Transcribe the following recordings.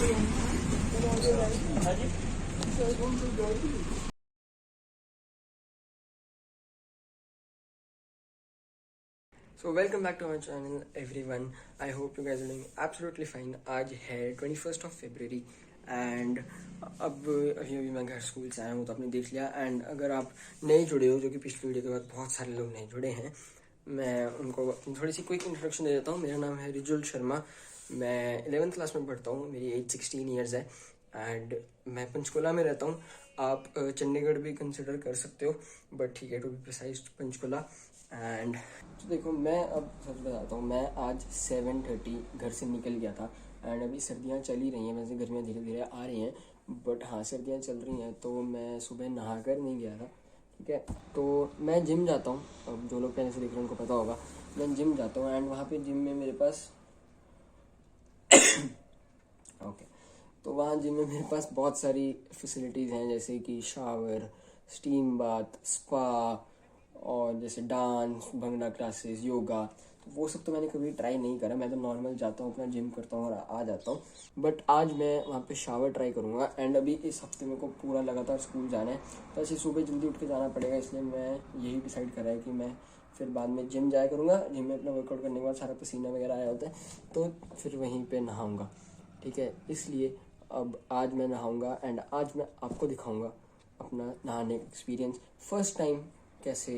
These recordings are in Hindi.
So welcome back to my channel everyone. I hope you guys are doing absolutely fine. आज है 21 फरवरी एंड अब अभी अभी मैं घर स्कूल से आया हूँ तो आपने देख लिया। एंड अगर आप नए जुड़े हो, जो कि पिछली वीडियो के बाद बहुत सारे लोग नए जुड़े हैं, मैं उनको थोड़ी सी क्विक इंट्रोडक्शन दे देता हूँ। मेरा नाम है रिजुल शर्मा। मैं 11th क्लास में पढ़ता हूँ। मेरी एज 16 ईयर्स है एंड मैं पंचकुला में रहता हूँ। आप चंडीगढ़ भी कंसिडर कर सकते हो, बट ठीक है, to be precise Panchkula. And तो देखो, मैं अब सच बताता हूँ, मैं आज 7:30 घर से निकल गया था। एंड अभी सर्दियाँ चल ही रही हैं, वैसे गर्मियाँ धीरे धीरे आ रही हैं, बट हाँ सर्दियाँ चल रही हैं तो मैं सुबह नहा कर नहीं गया था। ठीक है, तो मैं जिम जाता हूँ। अब जो लोग पहले से देख रहे हैं उनको पता होगा, मैं जिम जाता हूँ। एंड वहाँ पे जिम में मेरे पास ओके, तो वहाँ जिम में मेरे पास बहुत सारी फैसिलिटीज़ हैं, जैसे कि शावर, स्टीम बाथ, स्पा, और जैसे डांस, भंगड़ा क्लासेस, योगा। तो वो सब तो मैंने कभी ट्राई नहीं करा। मैं तो नॉर्मल जाता हूँ, अपना जिम करता हूँ और आ जाता हूँ। बट आज मैं वहाँ पे शावर ट्राई करूँगा। एंड अभी इस हफ्ते मेरे को पूरा लगातार स्कूल जाना है, तो ऐसे सुबह जल्दी उठ के जाना पड़ेगा, इसलिए मैं यही डिसाइड करा है कि मैं फिर बाद में जिम जाया करूँगा। जिम में अपना वर्कआउट करने के बाद सारा पसीना वगैरह आया होता है, तो फिर वहीं पर नहाऊँगा। ठीक है, इसलिए अब आज मैं नहाऊँगा एंड आज मैं आपको दिखाऊँगा अपना नहाने का एक्सपीरियंस। फर्स्ट टाइम कैसे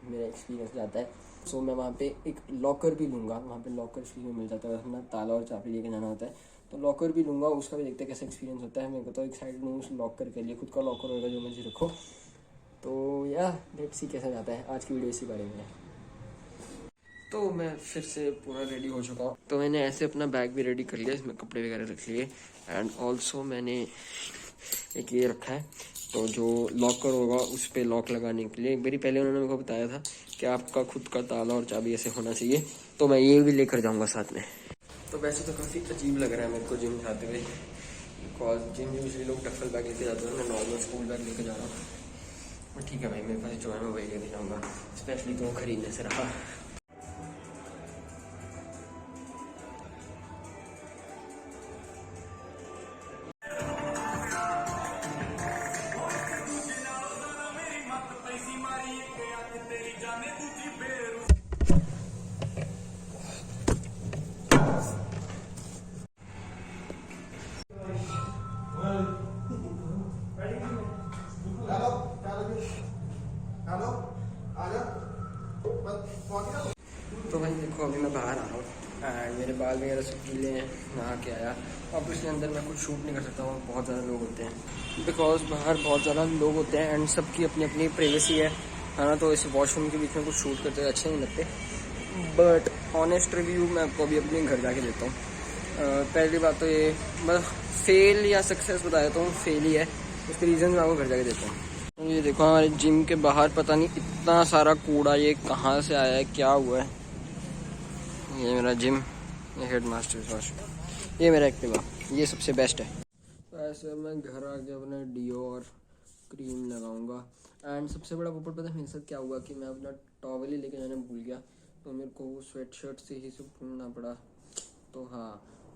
मेरा एक्सपीरियंस जाता है। सो मैं वहाँ पे एक लॉकर भी लूँगा। वहाँ पे लॉकर फ्री में मिल जाता है, अपना ताला और चाबी लेके जाना होता है, तो लॉकर भी लूँगा। उसका भी देखते हैं कैसा एक्सपीरियंस होता है। मेरे को तो एक्साइटेड हूँ उस लॉकर के लिए। खुद का लॉकर होगा जो मुझे रखो। तो या लेट्स सी कैसा जाता है। आज की वीडियो इसी बारे में है। तो मैं फिर से पूरा रेडी हो चुका हूँ। तो मैंने ऐसे अपना बैग भी रेडी कर लिया, इसमें कपड़े वगैरह रख लिए। एंड ऑल्सो मैंने एक ये रखा है, तो जो लॉकर होगा उस पर लॉक लगाने के लिए एक बारी पहले उन्होंने मेरे को बताया था कि आपका खुद का ताला और चाबी ऐसे होना चाहिए, तो मैं ये भी लेकर जाऊँगा साथ में। तो वैसे तो काफ़ी अजीब लग रहा है मेरे को जिम जाते हुए, बिकॉज जिम यूजली लोग डफल बैग लेके जाते हैं, मैं नॉर्मल स्कूल बैग लेके जा रहा हूँ। और ठीक है भाई, मेरे पास जो है मैं वही लेके जाऊँगा, स्पेशली तो खरीदने से रहा। तो भाई देखो, अभी मैं बाहर आ रहा हूँ एंड मेरे बाल वगैरह सब गीले हैं, नहा के आया। ऑब्वियसली अंदर मैं कुछ शूट नहीं कर सकता हूँ, बहुत ज़्यादा लोग होते हैं, बिकॉज बाहर बहुत ज़्यादा लोग होते हैं एंड सबकी अपनी अपनी प्राइवेसी है ना। तो इस वॉशरूम के बीच में कुछ शूट करते अच्छे नहीं लगते। बट ऑनेस्ट रिव्यू मैं आपको अभी अपने घर जाके देता हूँ। पहली बात तो ये, मतलब फेल या सक्सेस बता देता हूँ, फेल ही है। उसके रीज़न मैं आपको घर जाके देता हूँ। ये देखो, हमारे जिम के बाहर पता नहीं इतना सारा कूड़ा ये कहाँ से आया है, क्या हुआ है। ये मेरा जिम, ये हेड मास्टर वॉश, ये मेरा एक्टिवा, ये सबसे बेस्ट है। तो ऐसे मैं घर आके अपना डीओ और क्रीम लगाऊंगा। एंड सबसे बड़ा ऊपर पता है मेरे साथ क्या हुआ कि मैं अपना टॉवल ही लेके जाना भूल गया, तो मेरे को स्वेट शर्ट से ही सब ढूंढना पड़ा। तो हाँ,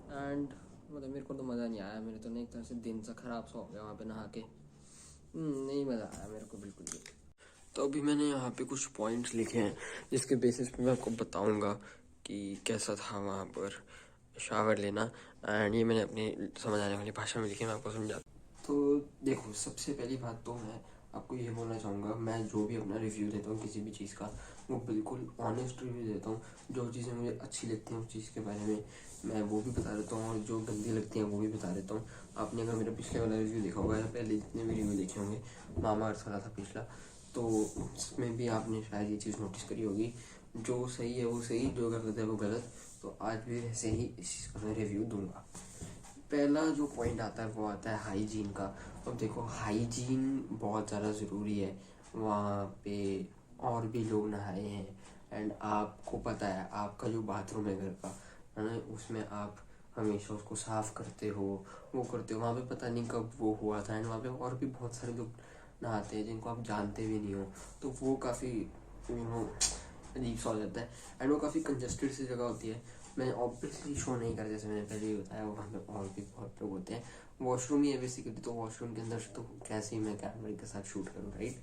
एंड मतलब मेरे को तो मज़ा नहीं आया। मेरे तो ना एक तरह से दिन सा ख़राब सा हो गया वहाँ पे नहा के। नहीं मज़ा आया मेरे को बिल्कुल भी। तो अभी मैंने यहाँ पे कुछ पॉइंट्स लिखे हैं जिसके बेसिस पे मैं आपको बताऊँगा कि कैसा था वहाँ पर शावर लेना। एंड ये मैंने अपनी समझ आने वाली भाषा में लिखे, मैं आपको समझा। तो देखो, सबसे पहली बात तो मैं आपको ये बोलना चाहूँगा, मैं जो भी अपना रिव्यू देता हूँ किसी भी चीज़ का, वो बिल्कुल ऑनेस्ट रिव्यू देता हूँ। जो चीज़ें मुझे अच्छी लगती हैं उस चीज़ के बारे में मैं वो भी बता देता हूँ, और जो गंदी लगती हैं वो भी बता देता हूँ। आपने अगर मेरा पिछले वाला रिव्यू देखा होगा या पहले जितने भी रिव्यू देखे होंगे, मामा अर्थ वाला था पिछला, तो उसमें भी आपने शायद ये चीज़ नोटिस करी होगी, जो सही है वो सही, जो गलत है वो गलत। तो आज भी वैसे ही इस चीज़ का मैं रिव्यू दूंगा। पहला जो पॉइंट आता है वो आता है हाइजीन का। अब देखो, हाइजीन बहुत ज़्यादा ज़रूरी है। वहाँ पे और भी लोग नहाए हैं एंड आपको पता है आपका जो बाथरूम है घर का, है ना, उसमें आप हमेशा उसको साफ़ करते हो, वो करते हो। वहाँ पे पता नहीं कब वो हुआ था एंड वहाँ पे और भी बहुत सारे लोग नहाते हैं जिनको आप जानते भी नहीं हो, तो वो काफ़ी अजीब सा हो जाता है एंड वो काफ़ी कंजस्टेड सी जगह होती है। मैं ऑब्वियसली शो नहीं कर, जैसे मैंने पहले ही बताया, वहाँ पे और भी बहुत लोग होते हैं। वॉशरूम ही है बेसिकली, तो वॉशरूम के अंदर तो कैसे ही मैं कैमरे के साथ शूट करूँ, राइट।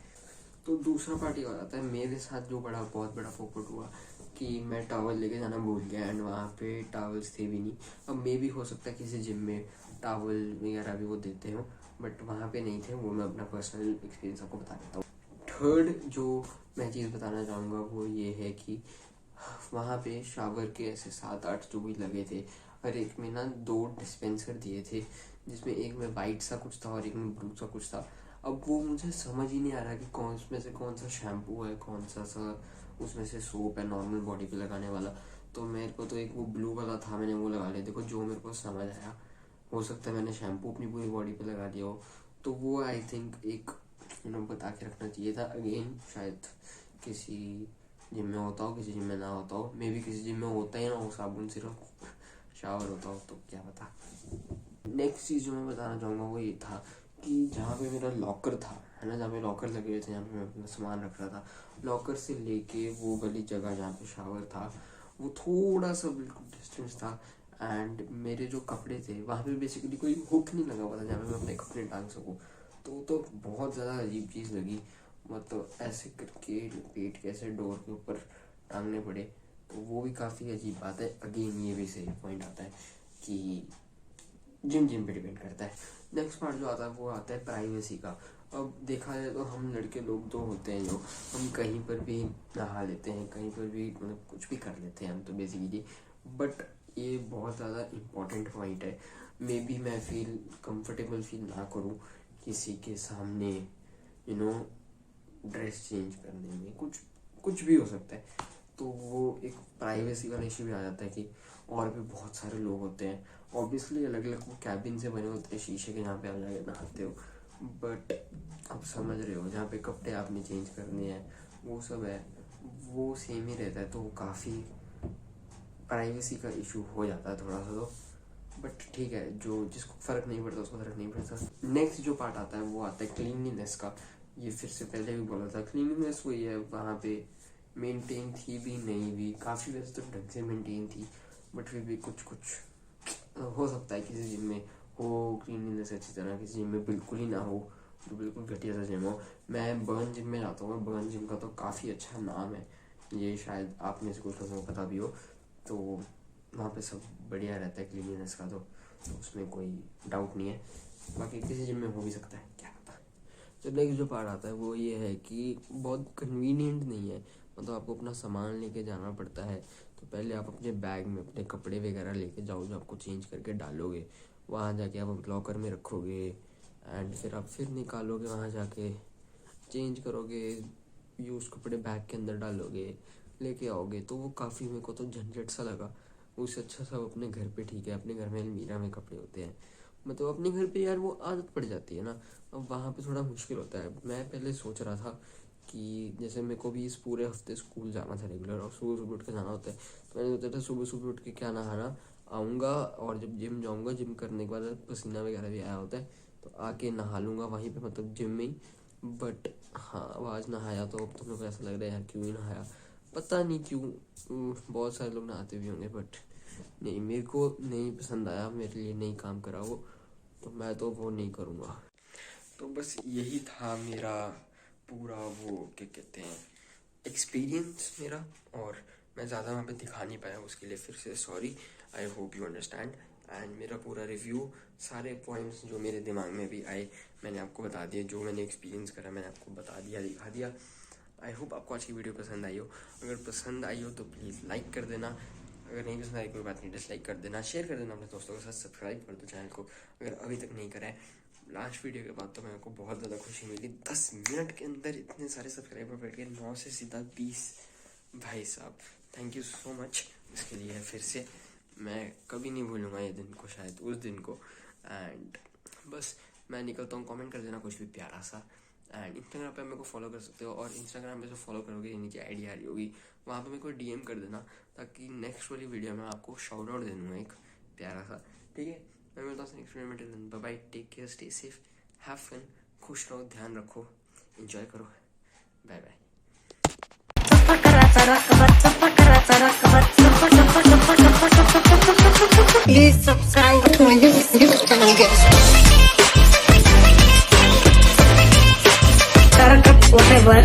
तो दूसरा पार्ट ये हो जाता है मेरे साथ, जो बहुत बड़ा फोकट हुआ कि मैं टॉवल लेके जाना भूल गया एंड वहाँ पे टॉवल्स थे भी नहीं। अब मे भी हो सकता है किसी जिम में टॉवल वगैरह भी वो देते हो, बट वहाँ पे नहीं थे। वो मैं अपना पर्सनल एक्सपीरियंस आपको बता देता हूँ। थर्ड जो मैं चीज़ बताना चाहूँगा वो ये है कि वहाँ पे शावर के ऐसे 7-8 जो भी लगे थे, और एक में ना 2 डिस्पेंसर दिए थे, जिसमें एक में वाइट सा कुछ था और एक में ब्लू सा कुछ था। अब वो मुझे समझ ही नहीं आ रहा कि कौन उसमें से कौन सा शैम्पू है, कौन सा उसमें से सोप है नॉर्मल बॉडी पे लगाने वाला। तो मेरे को तो एक वो ब्लू वाला था, मैंने वो लगा लिया। देखो जो मेरे को समझ आया, हो सकता है मैंने शैम्पू अपनी पूरी बॉडी पे लगा दिया हो, तो वो आई थिंक एक बता के रखना चाहिए था। अगेन शायद किसी जिम में होता हो, किसी जिम में ना होता हो, मे बी किसी जिम में होता ही ना हो, साबुन सिर्फ शावर होता हो, तो क्या पता। नेक्स्ट चीज़ जो मैं बताना चाहूँगा वो ये था कि जहाँ पे मेरा लॉकर था, है ना, जहाँ पे लॉकर लगे हुए थे, जहाँ पे मैं अपना सामान रख रहा था, लॉकर से लेके वो वाली जगह जहाँ पे शावर था, वो थोड़ा सा बिल्कुल डिस्टेंस था। एंड मेरे जो कपड़े थे वहाँ पे बेसिकली कोई हुक नहीं लगा हुआ था जहाँ पे मैं अपने कपड़े टांग सकूँ। तो बहुत ज़्यादा अजीब चीज़ लगी, मतलब ऐसे करके पेट के ऐसे डोर के ऊपर टांगने पड़े, तो वो भी काफ़ी अजीब बात है। अगेन ये भी सही पॉइंट आता है कि जिम पे डिपेंड करता है। नेक्स्ट पार्ट जो आता है वो आता है प्राइवेसी का। अब देखा जाए तो हम लड़के लोग तो होते हैं जो हम कहीं पर भी नहा लेते हैं, कहीं पर भी मतलब कुछ भी कर लेते हैं हम तो बेसिकली, बट ये बहुत ज़्यादा इम्पोर्टेंट पॉइंट है। मे बी मैं कंफर्टेबल फील ना करूँ किसी के सामने, ड्रेस चेंज करने में, कुछ भी हो सकता है, तो वो एक प्राइवेसी वाला इशू भी आ जाता है कि और भी बहुत सारे लोग होते हैं। ऑब्वियसली अलग अलग वो कैबिन से बने होते हैं शीशे के, जहाँ पे आप जाके नहाते हो, बट आप समझ रहे हो, जहाँ पे कपड़े आपने चेंज करने हैं वो सब है, वो सेम ही रहता है। तो काफ़ी प्राइवेसी का इशू हो जाता है थोड़ा सा, तो बट ठीक है, जो जिसको फ़र्क नहीं पड़ता उसको फ़र्क नहीं पड़ता। नेक्स्ट जो पार्ट आता है वो आता है क्लीनलीनेस का। ये फिर से पहले भी बोला था, क्लीनलीनेस वही है, वहाँ पे मेंटेन थी भी नहीं भी, काफ़ी वैसे तो ढंग से मेंटेन थी, बट फिर भी कुछ हो सकता है किसी जिम में हो क्लीनलीनेस अच्छी तरह, किसी जिम में बिल्कुल ही ना हो, जो बिल्कुल घटिया सा जिम हो। मैं बर्न जिम में जाता हूँ, बर्न जिम का तो काफ़ी अच्छा नाम है, ये शायद आप में से कुछ लोगों को पता भी हो। तो वहाँ पे सब बढ़िया रहता है क्लीनलीनेस का, तो उसमें कोई डाउट नहीं है। बाकी किसी जिम में हो भी सकता है, क्या पता। तो नेक्स्ट जो पार्ट आता है वो ये है कि बहुत कन्वीनियंट नहीं है, मतलब आपको अपना सामान लेके जाना पड़ता है। तो पहले आप अपने बैग में अपने कपड़े वगैरह लेके जाओ जो आपको चेंज करके डालोगे, वहाँ जाके आप लॉकर में रखोगे एंड फिर आप फिर निकालोगे, वहाँ जाके चेंज करोगे, यूज़ कपड़े बैग के अंदर डालोगे, लेके आओगे। तो वो काफ़ी मेरे को तो झंझट सा लगा। उससे अच्छा सब अपने घर पे ठीक है, अपने घर में अलमीरा में कपड़े होते हैं, मतलब अपने घर पे यार वो आदत पड़ जाती है ना। अब वहाँ पे थोड़ा मुश्किल होता है। मैं पहले सोच रहा था कि जैसे मेरे को भी इस पूरे हफ्ते स्कूल जाना था रेगुलर, और सुबह सुबह उठ के जाना होता है, तो मैंने सोचा था सुबह सुबह उठ के क्या नहाना, आऊँगा और जब जिम जाऊँगा, जिम करने के बाद पसीना वगैरह भी आया होता है, तो आके नहा लूँगा वहीं पे, मतलब जिम में ही। बट हाँ, आज नहाया तो अब तो मेरे को ऐसा लग रहा है यार क्यों ही नहाया, पता नहीं क्यों। बहुत सारे लोग नहाते भी होंगे, बट नहीं, मेरे को नहीं पसंद आया, मेरे लिए नहीं काम करा वो, तो मैं तो वो नहीं करूँगा। तो बस यही था मेरा पूरा वो क्या कहते हैं एक्सपीरियंस मेरा, और मैं ज़्यादा वहाँ पे दिखा नहीं पाया, उसके लिए फिर से sorry. I hope you understand. And मेरा पूरा रिव्यू, सारे पॉइंट्स जो मेरे दिमाग में भी आए मैंने आपको बता दिए, जो मैंने एक्सपीरियंस करा मैंने आपको बता दिया, दिखा दिया। आई होप आपको आज की वीडियो पसंद आई हो। अगर पसंद आई हो तो प्लीज़ लाइक कर देना, अगर नहीं पसंद आई कोई बात नहीं, डिसलाइक कर देना, शेयर कर देना अपने दोस्तों के साथ, सब्सक्राइब कर दो चैनल को अगर अभी तक नहीं करा है। लास्ट वीडियो के बाद तो मेरे को बहुत ज़्यादा खुशी मिली, 10 मिनट के अंदर इतने सारे सब्सक्राइबर बैठ गए, 9 से सीधा 20। भाई साहब थैंक यू सो मच इसके लिए। फिर से मैं कभी नहीं भूलूंगा ये दिन को, शायद उस दिन को। एंड बस मैं निकलता हूँ, कमेंट कर देना कुछ भी प्यारा सा। एंड इंस्टाग्राम पे मेरे को फॉलो कर सकते हो, और इंस्टाग्राम पे जो फॉलो करोगे नीचे आईडी आ रही होगी, वहाँ पे मेरे को डीएम कर देना, ताकि नेक्स्ट वाली वीडियो में आपको शाउट आउट दे दूँगा एक प्यारा सा, ठीक है। मैं मिलता हूँ नेक्स्ट वीडियो में, bye bye, take care, stay safe, have fun, खुश रहो, ध्यान रखो, एंजॉय करो, bye bye. Please subscribe to my YouTube channel, guys. Whatever.